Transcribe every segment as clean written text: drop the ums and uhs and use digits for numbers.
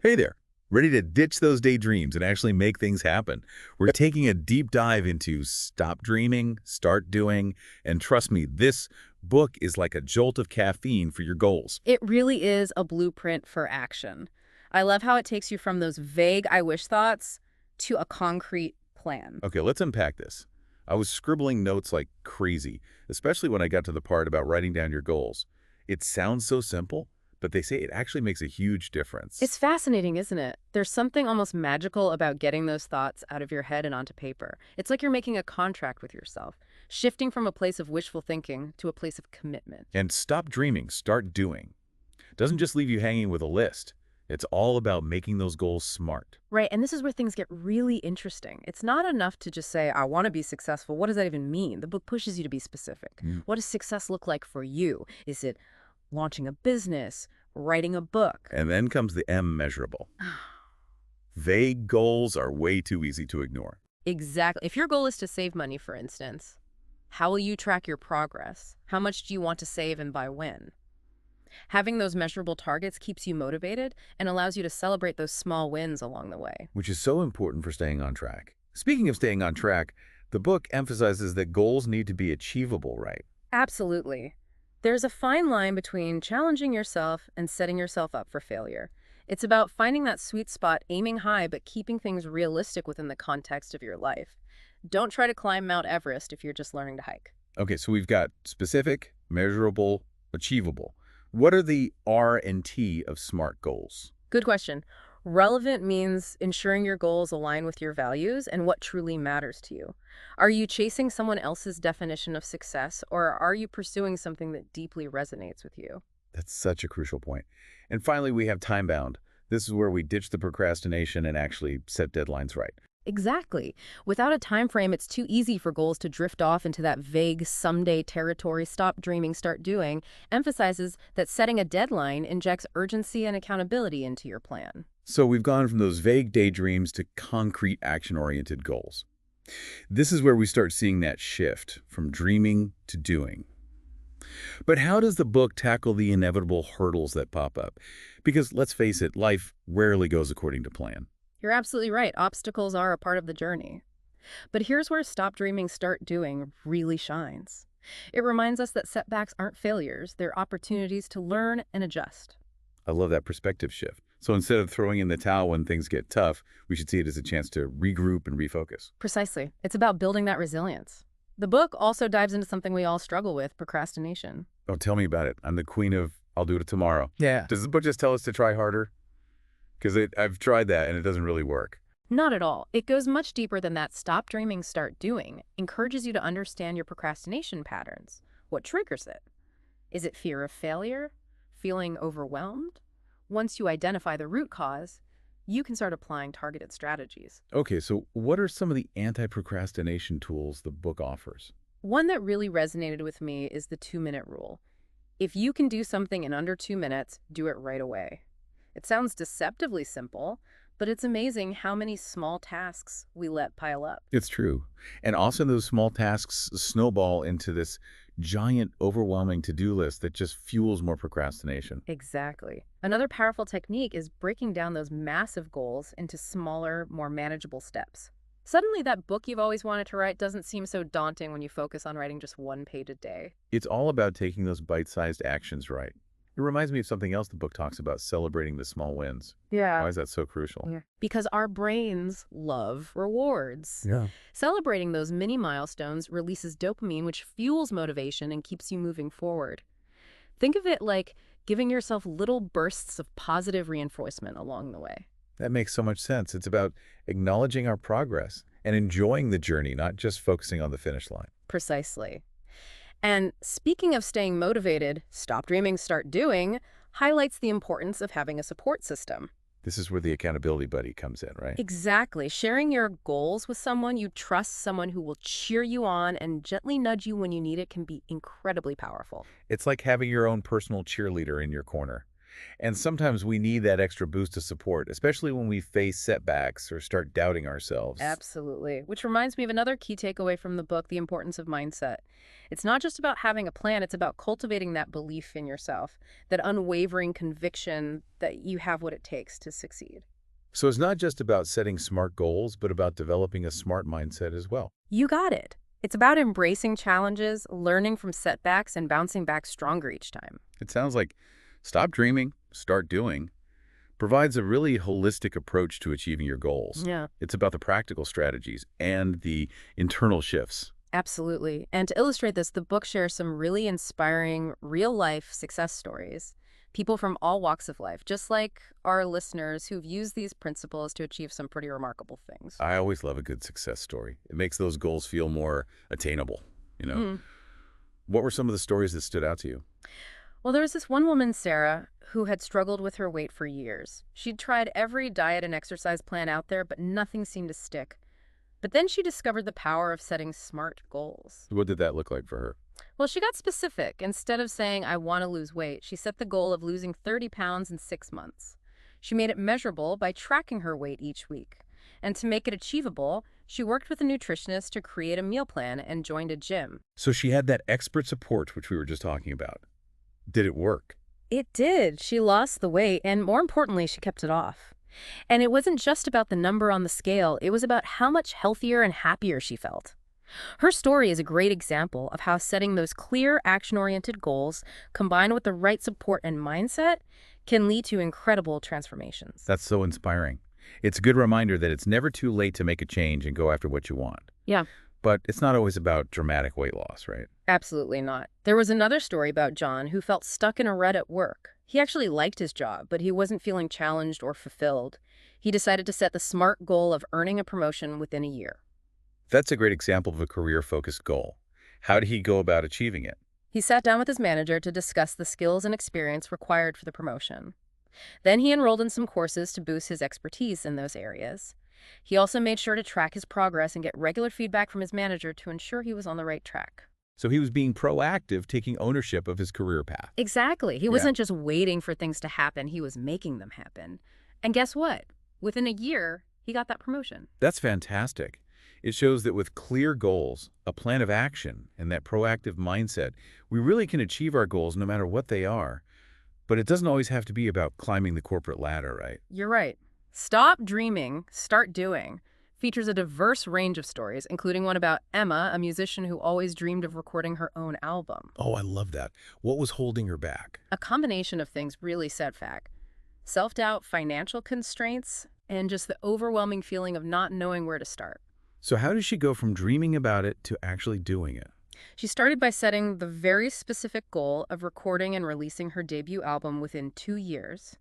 Hey there. Ready to ditch those daydreams and actually make things happen? We're taking a deep dive into stop dreaming, start doing, and trust me, this book is like a jolt of caffeine for your goals. It really is a blueprint for action. I love how it takes you from those vague I wish thoughts to a concrete plan. Okay, let's unpack this. I was scribbling notes like crazy, especially when I got to the part about writing down your goals. It sounds so simple, but they say it actually makes a huge difference. It's fascinating, isn't it? There's something almost magical about getting those thoughts out of your head and onto paper. It's like you're making a contract with yourself, shifting from a place of wishful thinking to a place of commitment. And stop dreaming, start doing. Doesn't just leave you hanging with a list. It's all about making those goals smart. Right, and this is where things get really interesting. It's not enough to just say, I want to be successful. What does that even mean? The book pushes you to be specific. What does success look like for you? Is it launching a business, writing a book? And then comes the M measurable. Vague goals are way too easy to ignore. Exactly. If your goal is to save money, for instance, how will you track your progress? How much do you want to save and by when? Having those measurable targets keeps you motivated and allows you to celebrate those small wins along the way. Which is so important for staying on track. Speaking of staying on track, the book emphasizes that goals need to be achievable, right? Absolutely. There's a fine line between challenging yourself and setting yourself up for failure. It's about finding that sweet spot, aiming high, but keeping things realistic within the context of your life. Don't try to climb Mount Everest if you're just learning to hike. Okay, so we've got specific, measurable, achievable. What are the R and T of SMART goals? Good question. Relevant means ensuring your goals align with your values and what truly matters to you. Are you chasing someone else's definition of success, or are you pursuing something that deeply resonates with you? That's such a crucial point. And finally, we have time-bound. This is where we ditch the procrastination and actually set deadlines right. Exactly. Without a time frame, it's too easy for goals to drift off into that vague someday territory. Stop dreaming, start doing emphasizes that setting a deadline injects urgency and accountability into your plan. So we've gone from those vague daydreams to concrete action-oriented goals. This is where we start seeing that shift from dreaming to doing. But how does the book tackle the inevitable hurdles that pop up? Because let's face it, life rarely goes according to plan. You're absolutely right. Obstacles are a part of the journey. But here's where Stop Dreaming, Start Doing really shines. It reminds us that setbacks aren't failures, they're opportunities to learn and adjust. I love that perspective shift. So instead of throwing in the towel when things get tough, we should see it as a chance to regroup and refocus. Precisely. It's about building that resilience. The book also dives into something we all struggle with, procrastination. Oh, tell me about it. I'm the queen of I'll do it tomorrow. Yeah. Does the book just tell us to try harder? Because I've tried that and it doesn't really work. Not at all. It goes much deeper than that. Stop Dreaming, Start Doing encourages you to understand your procrastination patterns. What triggers it? Is it fear of failure? Feeling overwhelmed? Once you identify the root cause, you can start applying targeted strategies. Okay, so what are some of the anti-procrastination tools the book offers? One that really resonated with me is the 2-minute rule. If you can do something in under 2 minutes, do it right away. It sounds deceptively simple, but it's amazing how many small tasks we let pile up. It's true. And often those small tasks snowball into this giant, overwhelming to-do list that just fuels more procrastination. Exactly. Another powerful technique is breaking down those massive goals into smaller, more manageable steps. Suddenly, that book you've always wanted to write doesn't seem so daunting when you focus on writing just 1 page a day. It's all about taking those bite-sized actions right. It reminds me of something else the book talks about, celebrating the small wins. Yeah. Why is that so crucial? Yeah. Because our brains love rewards. Yeah. Celebrating those mini milestones releases dopamine, which fuels motivation and keeps you moving forward. Think of it like giving yourself little bursts of positive reinforcement along the way. That makes so much sense. It's about acknowledging our progress and enjoying the journey, not just focusing on the finish line. Precisely. And speaking of staying motivated, Stop Dreaming, Start Doing highlights the importance of having a support system. This is where the accountability buddy comes in, right? Exactly. Sharing your goals with someone you trust, someone who will cheer you on and gently nudge you when you need it, can be incredibly powerful. It's like having your own personal cheerleader in your corner. And sometimes we need that extra boost of support, especially when we face setbacks or start doubting ourselves. Absolutely. Which reminds me of another key takeaway from the book, The Importance of Mindset. It's not just about having a plan, it's about cultivating that belief in yourself, that unwavering conviction that you have what it takes to succeed. So it's not just about setting smart goals, but about developing a smart mindset as well. You got it. It's about embracing challenges, learning from setbacks, and bouncing back stronger each time. It sounds like stop dreaming, start doing provides a really holistic approach to achieving your goals. Yeah. It's about the practical strategies and the internal shifts. Absolutely. And to illustrate this, the book shares some really inspiring real-life success stories. People from all walks of life, just like our listeners who've used these principles to achieve some pretty remarkable things. I always love a good success story. It makes those goals feel more attainable. Mm. What were some of the stories that stood out to you? Well, there was this one woman, Sarah, who had struggled with her weight for years. She'd tried every diet and exercise plan out there, but nothing seemed to stick. But then she discovered the power of setting smart goals. What did that look like for her? Well, she got specific. Instead of saying, I want to lose weight, she set the goal of losing 30 pounds in 6 months. She made it measurable by tracking her weight each week. And to make it achievable, she worked with a nutritionist to create a meal plan and joined a gym. So she had that expert support, which we were just talking about. Did it work? It did. She lost the weight, and more importantly, she kept it off. And it wasn't just about the number on the scale, it was about how much healthier and happier she felt. Her story is a great example of how setting those clear, action-oriented goals, combined with the right support and mindset, can lead to incredible transformations. That's so inspiring. It's a good reminder that it's never too late to make a change and go after what you want. Yeah. But it's not always about dramatic weight loss, right? Absolutely not. There was another story about John who felt stuck in a rut at work. He actually liked his job, but he wasn't feeling challenged or fulfilled. He decided to set the smart goal of earning a promotion within a year. That's a great example of a career-focused goal. How did he go about achieving it? He sat down with his manager to discuss the skills and experience required for the promotion. Then he enrolled in some courses to boost his expertise in those areas. He also made sure to track his progress and get regular feedback from his manager to ensure he was on the right track. So he was being proactive, taking ownership of his career path. Exactly. He wasn't just waiting for things to happen, he was making them happen. And guess what? Within a year, he got that promotion. That's fantastic. It shows that with clear goals, a plan of action, and that proactive mindset, we really can achieve our goals no matter what they are. But it doesn't always have to be about climbing the corporate ladder, right? You're right. Stop Dreaming, Start Doing features a diverse range of stories, including one about Emma, a musician who always dreamed of recording her own album. Oh, I love that. What was holding her back? A combination of things really set back. Self-doubt, financial constraints, and just the overwhelming feeling of not knowing where to start. So how did she go from dreaming about it to actually doing it? She started by setting the very specific goal of recording and releasing her debut album within 2 years.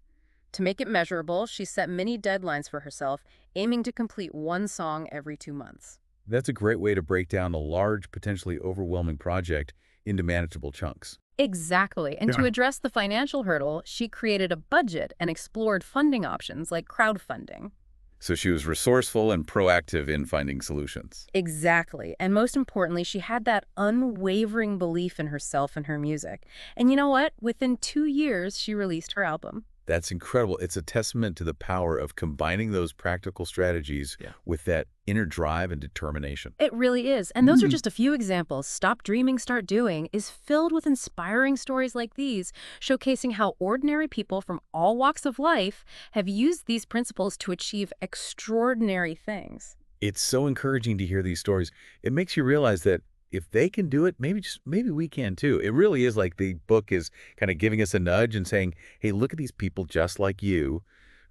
To make it measurable, she set many deadlines for herself, aiming to complete one song every 2 months. That's a great way to break down a large, potentially overwhelming project into manageable chunks. Exactly. And to Yeah. address the financial hurdle, she created a budget and explored funding options like crowdfunding. So she was resourceful and proactive in finding solutions. Exactly. And most importantly, she had that unwavering belief in herself and her music. And you know what? Within 2 years, she released her album. That's incredible. It's a testament to the power of combining those practical strategies with that inner drive and determination. It really is. And those are just a few examples. Stop Dreaming, Start Doing is filled with inspiring stories like these, showcasing how ordinary people from all walks of life have used these principles to achieve extraordinary things. It's so encouraging to hear these stories. It makes you realize that if they can do it, maybe we can too. It really is like the book is kind of giving us a nudge and saying, hey, look at these people just like you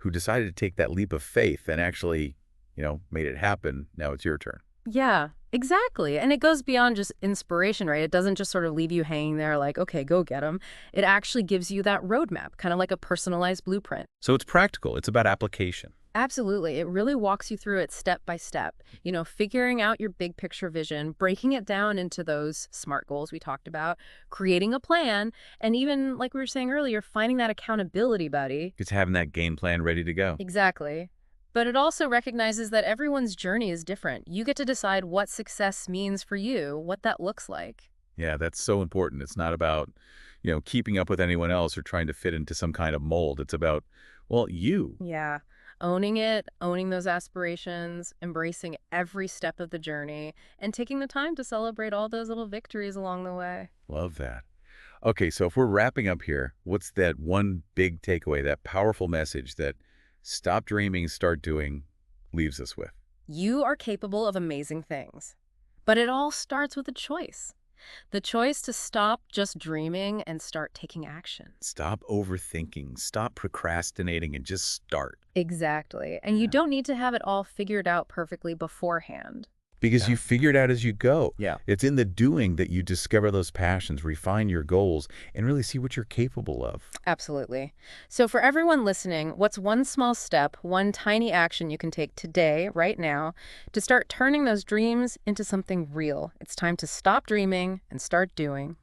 who decided to take that leap of faith and actually, made it happen. Now it's your turn. Yeah, exactly. And it goes beyond just inspiration, right? It doesn't just sort of leave you hanging there like, okay, go get them. It actually gives you that roadmap, kind of like a personalized blueprint. So it's practical. It's about application. Absolutely. It really walks you through it step by step, figuring out your big picture vision, breaking it down into those SMART goals we talked about, creating a plan, and even, like we were saying earlier, finding that accountability buddy. It's having that game plan ready to go. Exactly. But it also recognizes that everyone's journey is different. You get to decide what success means for you, what that looks like. Yeah, that's so important. It's not about, keeping up with anyone else or trying to fit into some kind of mold. It's about, well, you. Yeah. Owning it, owning those aspirations, embracing every step of the journey, and taking the time to celebrate all those little victories along the way. Love that. Okay, so if we're wrapping up here, what's that one big takeaway, that powerful message that stop dreaming, start doing leaves us with? You are capable of amazing things. But it all starts with a choice. The choice to stop just dreaming and start taking action. Stop overthinking, stop procrastinating, and just start. Exactly. And you Yeah. don't need to have it all figured out perfectly beforehand. Because Yeah. you figure it out as you go. Yeah. It's in the doing that you discover those passions, refine your goals, and really see what you're capable of. Absolutely. So for everyone listening, what's one small step, one tiny action you can take today, right now, to start turning those dreams into something real? It's time to stop dreaming and start doing.